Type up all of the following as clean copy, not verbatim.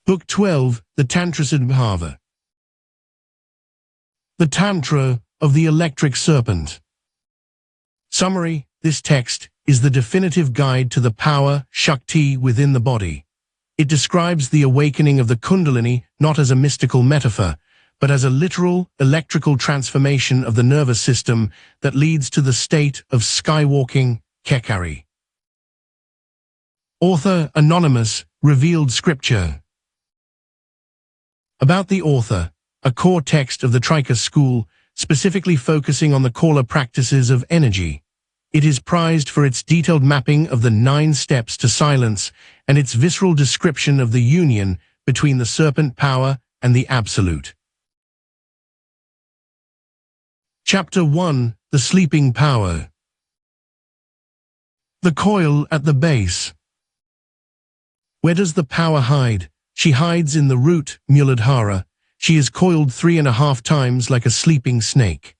Book 12, the Tantrasadbhava. The Tantra of the Electric Serpent. Summary: this text is the definitive guide to the power, Shakti, within the body. It describes the awakening of the Kundalini not as a mystical metaphor, but as a literal, electrical transformation of the nervous system that leads to the state of skywalking, Kekari. Author Anonymous, revealed scripture. About the author, a core text of the Trika school, specifically focusing on the Kala practices of energy. It is prized for its detailed mapping of the 9 steps to silence and its visceral description of the union between the serpent power and the absolute. Chapter 1: The Sleeping Power. The coil at the base. Where does the power hide? She hides in the root, Muladhara. She is coiled 3.5 times like a sleeping snake.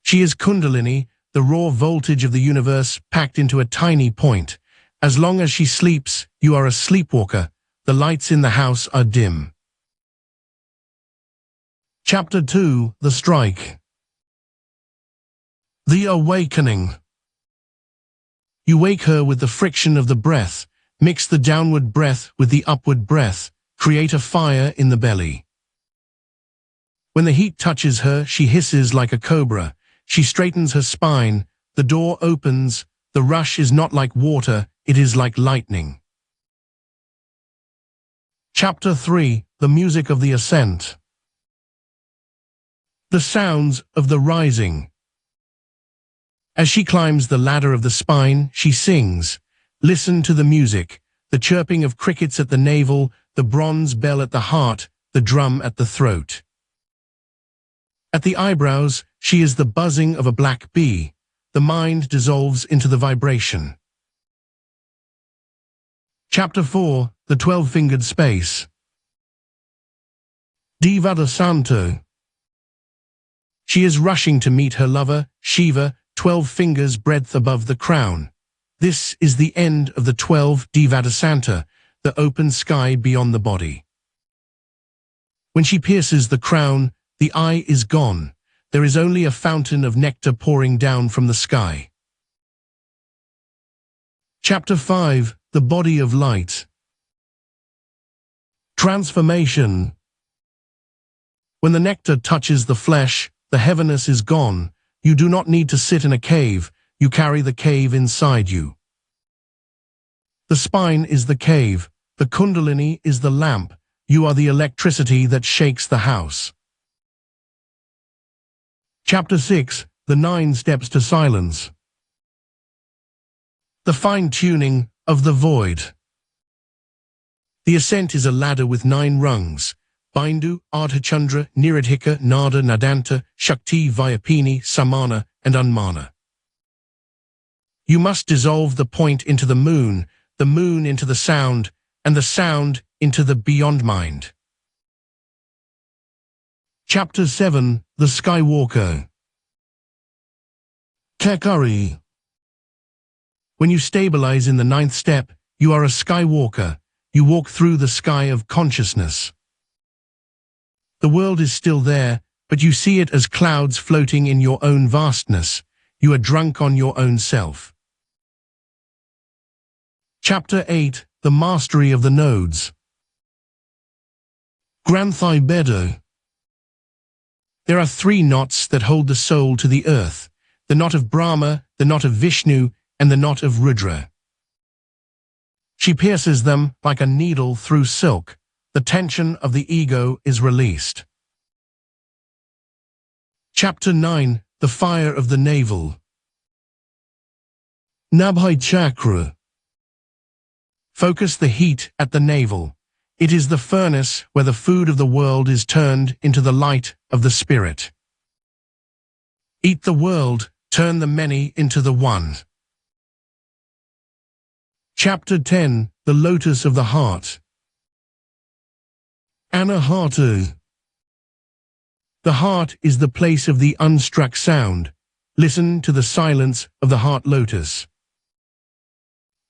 She is Kundalini, the raw voltage of the universe packed into a tiny point. As long as she sleeps, you are a sleepwalker. The lights in the house are dim. Chapter 2: The Strike. The Awakening. You wake her with the friction of the breath. Mix the downward breath with the upward breath. Create a fire in the belly. When the heat touches her, she hisses like a cobra. She straightens her spine. The door opens. The rush is not like water, it is like lightning. Chapter 3: The Music of the Ascent. The sounds of the rising. As she climbs the ladder of the spine, she sings. Listen to the music, the chirping of crickets at the navel, the bronze bell at the heart, the drum at the throat. At the eyebrows, she is the buzzing of a black bee. The mind dissolves into the vibration. Chapter 4: The 12-Fingered Space. Devadasanto. She is rushing to meet her lover, Shiva, 12 fingers breadth above the crown. This is the end of the 12 Devadasanta, the open sky beyond the body. When she pierces the crown, the eye is gone. There is only a fountain of nectar pouring down from the sky. Chapter 5: The Body of Light. Transformation. When the nectar touches the flesh, the heaviness is gone. You do not need to sit in a cave. You carry the cave inside you. The spine is the cave. The Kundalini is the lamp. You are the electricity that shakes the house. Chapter 6: The 9 Steps to Silence. The fine-tuning of the void. The ascent is a ladder with 9 rungs. Bindu, Ardhachandra, Nirodhika, Nada, Nadanta, Shakti, Vyapini, Samana, and Unmana. You must dissolve the point into the moon into the sound, and the sound into the beyond mind. Chapter 7: The Skywalker. Kekari. When you stabilize in the 9th step, you are a skywalker. You walk through the sky of consciousness. The world is still there, but you see it as clouds floating in your own vastness. You are drunk on your own self. Chapter 8: The Mastery of the Nodes. Granthai Bedo. There are 3 knots that hold the soul to the earth: the knot of Brahma, the knot of Vishnu, and the knot of Rudra. She pierces them like a needle through silk. The tension of the ego is released. Chapter 9: The Fire of the Navel. Nabhai Chakra. Focus the heat at the navel. It is the furnace where the food of the world is turned into the light of the spirit. Eat the world, turn the many into the one. Chapter 10: The Lotus of the Heart. Anahata. The heart is the place of the unstruck sound. Listen to the silence of the heart lotus.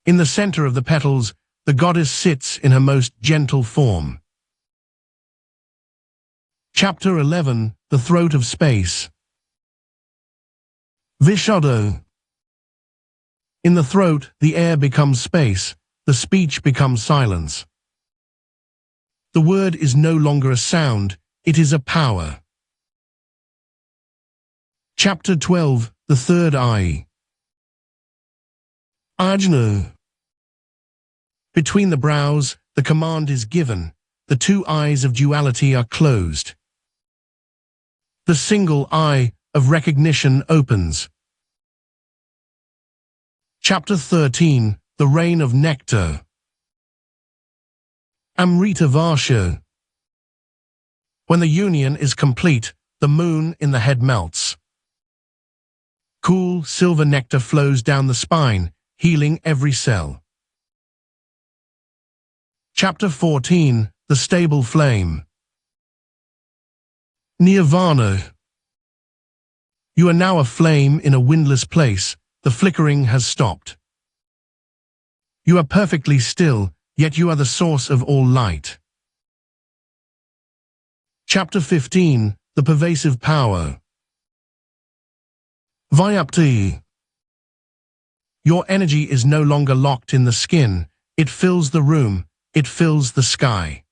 In the center of the petals, the goddess sits in her most gentle form. Chapter 11. The Throat of Space. Vishuddha. In the throat, the air becomes space, the speech becomes silence. The word is no longer a sound, it is a power. Chapter 12. The Third Eye. Ajna. Between the brows, the command is given, the two eyes of duality are closed. The single eye of recognition opens. Chapter 13. The Rain of Nectar. Amrita Varsha. When the union is complete, the moon in the head melts. Cool, silver nectar flows down the spine, healing every cell. Chapter 14. The Stable Flame. Nirvana. You are now a flame in a windless place, the flickering has stopped. You are perfectly still, yet you are the source of all light. Chapter 15. The Pervasive Power. Vyapti. Your energy is no longer locked in the skin, it fills the room, it fills the sky.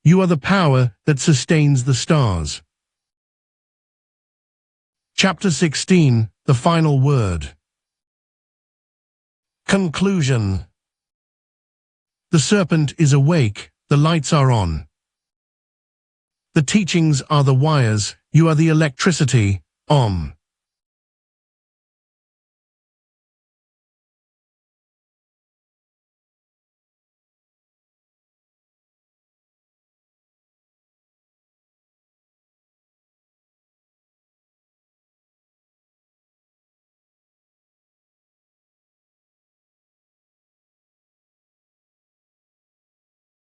You are the power that sustains the stars. Chapter 16. The Final Word. Conclusion. The serpent is awake, the lights are on. The teachings are the wires, you are the electricity. Om.